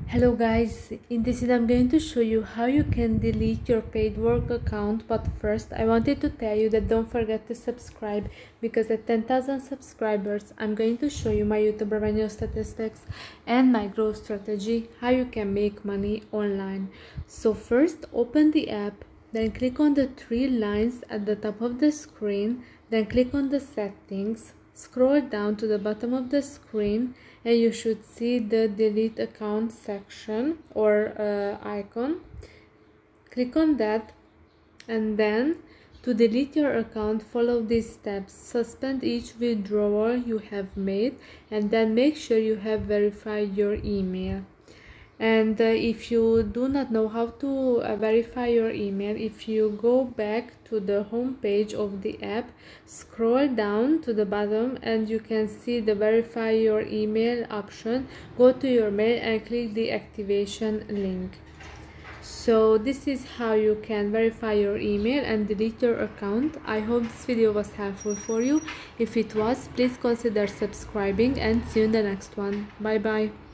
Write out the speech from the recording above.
Hello guys, in this video I'm going to show you how you can delete your Paidwork account, but first I wanted to tell you that don't forget to subscribe, because at 10,000 subscribers I'm going to show you my YouTube revenue statistics and my growth strategy, how you can make money online. So first open the app, then click on the three lines at the top of the screen, then click on the settings, scroll down to the bottom of the screen and you should see the delete account section or icon. Click on that, and then to delete your account follow these steps. Suspend each withdrawal you have made, and then make sure you have verified your email. And if you do not know how to verify your email, if you go back to the home page of the app, scroll down to the bottom and you can see the verify your email option. Go to your mail and click the activation link. So this is how you can verify your email and delete your account. I hope this video was helpful for you. If it was, please consider subscribing, and see you in the next one. Bye bye.